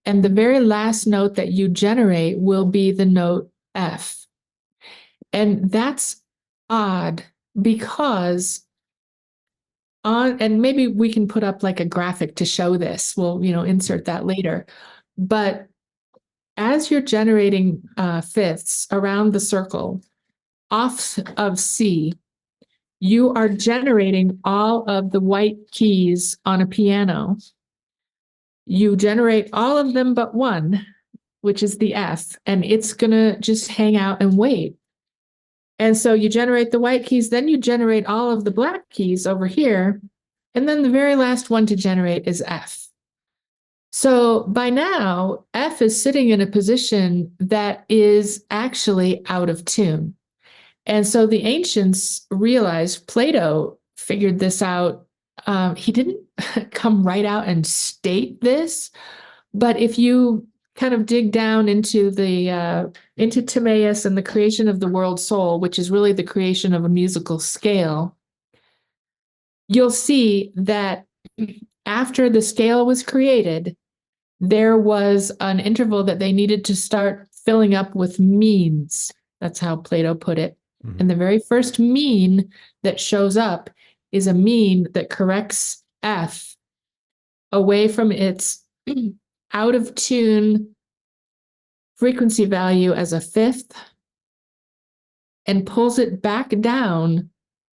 And the very last note that you generate will be the note F. And that's odd because and maybe we can put up like a graphic to show this. We'll, insert that later. But as you're generating fifths around the circle off of C, you are generating all of the white keys on a piano. You generate all of them but one, which is the F, and it's going to just hang out and wait. And so you generate the white keys, then you generate all of the black keys over here, and then the very last one to generate is F. So by now, F is sitting in a position that is actually out of tune. And so the ancients realized, Plato figured this out. He didn't come right out and state this, but if you kind of dig down into into Timaeus and the creation of the world soul, which is really the creation of a musical scale, you'll see that after the scale was created, there was an interval that they needed to start filling up with means. That's how Plato put it. Mm-hmm. And the very first mean that shows up is a mean that corrects F away from its out of tune frequency value as a fifth and pulls it back down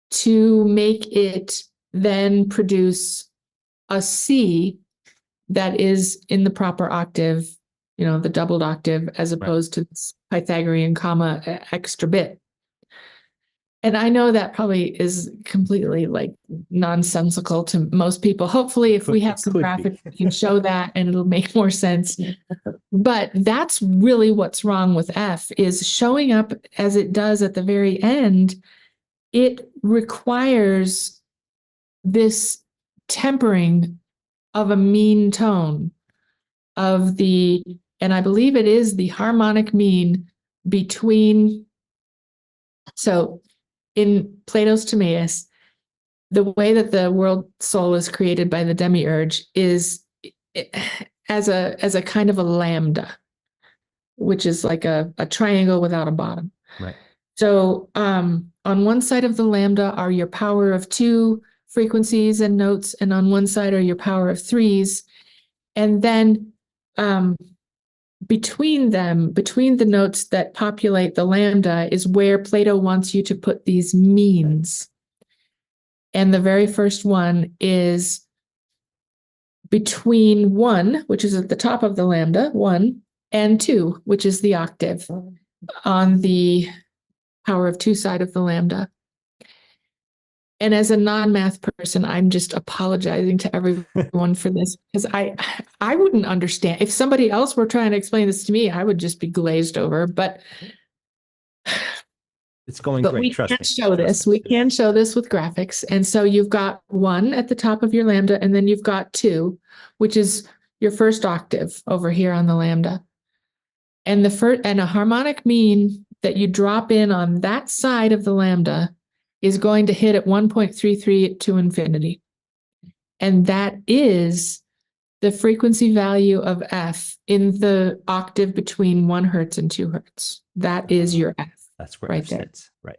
to make it then produce a C that is in the proper octave, the doubled octave, as opposed to this Pythagorean comma extra bit. And I know that probably is completely like nonsensical to most people. Hopefully, if we have some graphics, we can show that and it'll make more sense. But that's really what's wrong with F, is showing up as it does at the very end. It requires this tempering of a mean tone and I believe it is the harmonic mean between, so in Plato's Timaeus, the way that the world soul is created by the demiurge is as a kind of a lambda, which is like a triangle without a bottom. Right. So on one side of the lambda are your power of two frequencies and notes, and on one side are your power of threes. And then between the notes that populate the lambda is where Plato wants you to put these means. And the very first one is between 1, which is at the top of the lambda, 1, and 2, which is the octave on the power of 2 side of the lambda. And as a non-math person, I'm just apologizing to everyone for this, because I wouldn't understand. If somebody else were trying to explain this to me, I would just be glazed over. But it's going great. We can show this. We can show this with graphics. And so you've got 1 at the top of your lambda, and then you've got 2, which is your first octave over here on the lambda. And a harmonic mean that you drop in on that side of the lambda is going to hit at 1.33 to infinity. And that is the frequency value of F in the octave between 1 hertz and 2 hertz. That is your F. That's where F sits. Right.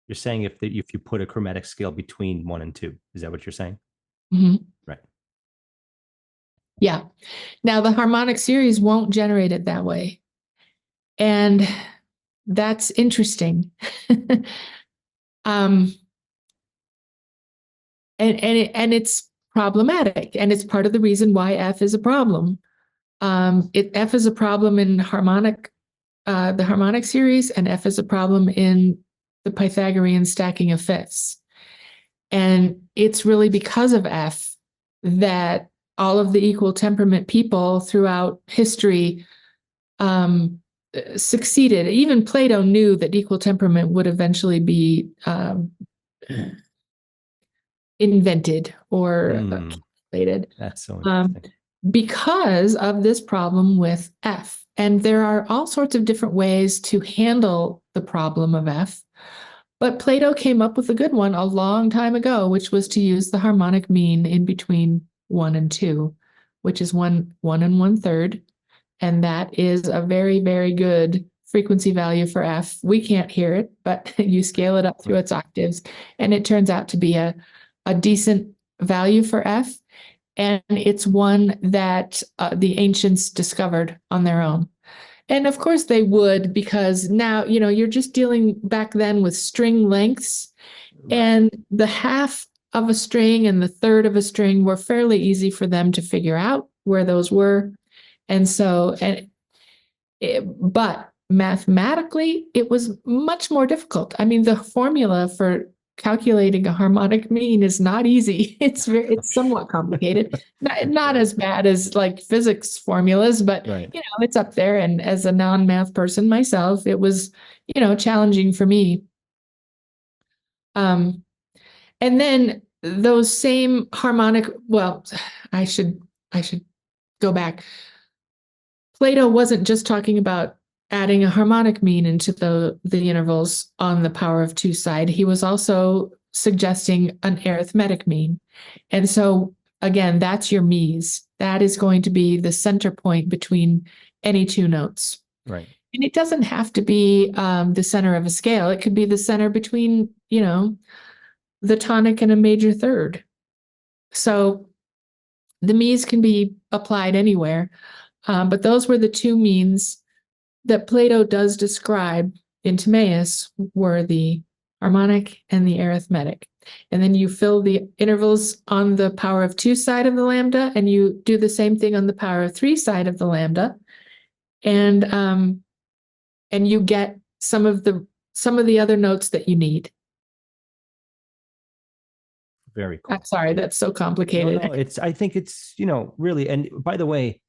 You're saying if you put a chromatic scale between 1 and 2, is that what you're saying? Mm-hmm. Right. Yeah. Now the harmonic series won't generate it that way. And that's interesting. And it's problematic, and it's part of the reason why F is a problem, F is a problem in the harmonic series, and F is a problem in the Pythagorean stacking of fifths. And it's really because of F that all of the equal temperament people throughout history succeeded. Even Plato knew that equal temperament would eventually be invented or calculated. That's so Um, interesting. because of this problem with F. And there are all sorts of different ways to handle the problem of F. But Plato came up with a good one a long time ago, which was to use the harmonic mean in between 1 and 2, which is one and 1/3. And that is a very, very good frequency value for F. We can't hear it, but you scale it up through its octaves, and it turns out to be a decent value for F. And it's one that the ancients discovered on their own. And of course they would, because now, you're just dealing back then with string lengths, Right. and the half of a string and the third of a string were fairly easy for them to figure out where those were. And so, but mathematically, it was much more difficult. I mean, the formula for calculating a harmonic mean is not easy. It's somewhat complicated. Not as bad as like physics formulas, but Right. it's up there. And as a non-math person myself, it was, challenging for me. Um, and then those same harmonic, well, I should I should go back. Plato wasn't just talking about adding a harmonic mean into the intervals on the power of 2 side. He was also suggesting an arithmetic mean. And so again, that's your mies. That is going to be the center point between any two notes. Right. And it doesn't have to be the center of a scale. It could be the center between, the tonic and a major third. So the mies can be applied anywhere. But those were the two means that Plato does describe in Timaeus, were the harmonic and the arithmetic. And then you fill the intervals on the power of 2 side of the lambda, and you do the same thing on the power of 3 side of the lambda. And you get some of the other notes that you need. Very cool. I'm sorry, that's so complicated. No, I think it's, really, and by the way,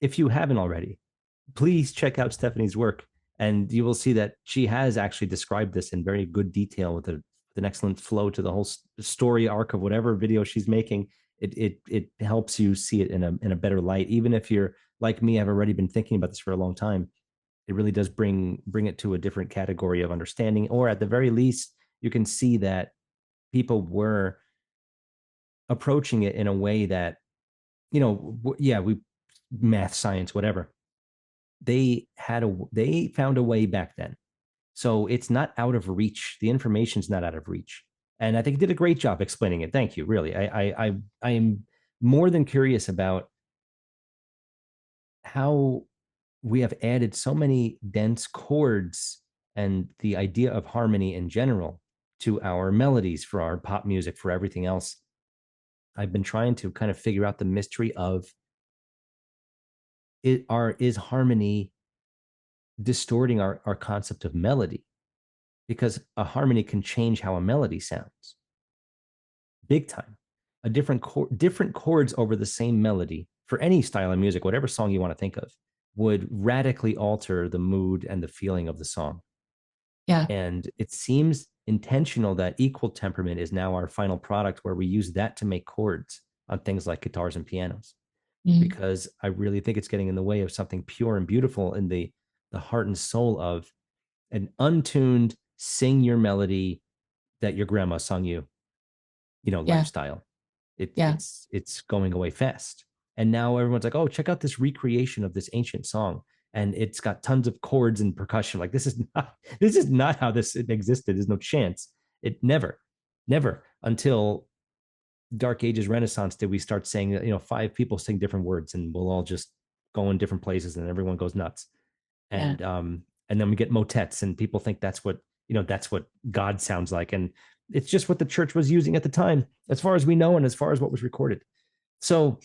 if you haven't already, please check out Stephanie's work, and you will see that she has actually described this in very good detail with an excellent flow to the whole story arc of whatever video she's making. It helps you see it in a better light, even if you're like me, I've already been thinking about this for a long time. It really does bring it to a different category of understanding, or at the very least, you can see that people were approaching it in a way that, we math, science, whatever, they found a way back then. So it's not out of reach. The information's not out of reach. And I think you did a great job explaining it. Thank you. Really. I am more than curious about how we have added so many dense chords and the idea of harmony in general to our melodies for our pop music, for everything else. I've been trying to kind of figure out the mystery of is harmony distorting our concept of melody, because a harmony can change how a melody sounds big time. A different chords over the same melody for any style of music, whatever song you want to think of, would radically alter the mood and the feeling of the song. Yeah. And it seems intentional that equal temperament is now our final product, where we use that to make chords on things like guitars and pianos. Because I really think it's getting in the way of something pure and beautiful in the heart and soul of an untuned sing your melody that your grandma sung you, lifestyle. It's going away fast. And now everyone's like, oh, check out this recreation of this ancient song. And it's got tons of chords and percussion. Like, this is not how this existed. There's no chance. It never until Dark Ages Renaissance did we start saying that, 5 people sing different words and we'll all just go in different places and everyone goes nuts. And and then we get motets and people think that's what God sounds like. And it's just what the church was using at the time, as far as we know, and as far as what was recorded. So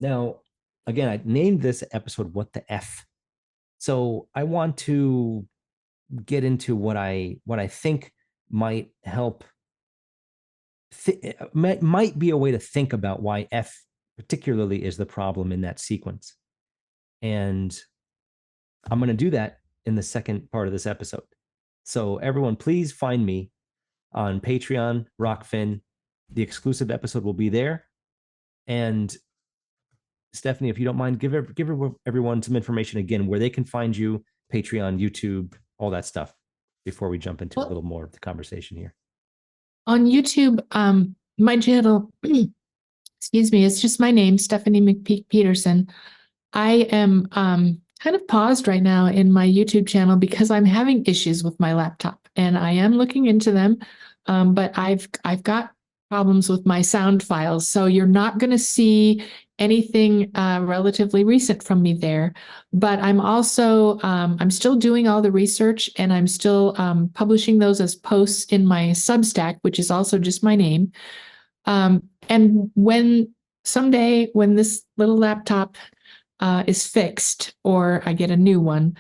now again, I named this episode "What the F." So I want to get into what I think might help might be a way to think about why F particularly is the problem in that sequence. And I'm going to do that in the second part of this episode. So everyone, please find me on Patreon, Rockfin. The exclusive episode will be there. And Stephanie, if you don't mind, give everyone some information again where they can find you, Patreon, YouTube, all that stuff, before we jump into a Well, little more of the conversation here. on YouTube, my channel, excuse me, it's just my name, Stephanie McPeak Petersen. I am kind of paused right now in my YouTube channel because I'm having issues with my laptop, and I am looking into them. But I've got problems with my sound files, so you're not going to see anything relatively recent from me there. But I'm also I'm still doing all the research, and I'm still publishing those as posts in my Substack, which is also just my name. And when someday when this little laptop is fixed or I get a new one,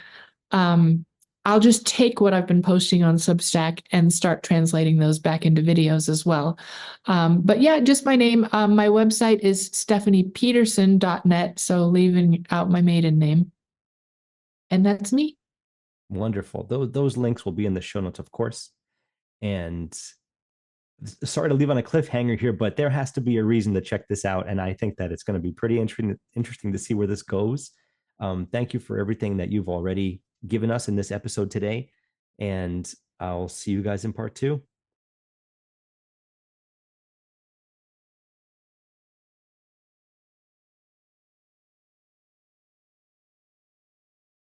um, I'll just take what I've been posting on Substack and start translating those back into videos as well. But yeah, just my name. My website is stephaniepetersen.net, so leaving out my maiden name. And that's me. Wonderful. Those links will be in the show notes, of course. And sorry to leave on a cliffhanger here, but there has to be a reason to check this out. And I think that it's going to be pretty interesting to see where this goes. Thank you for everything that you've already given us in this episode today. And I'll see you guys in part two.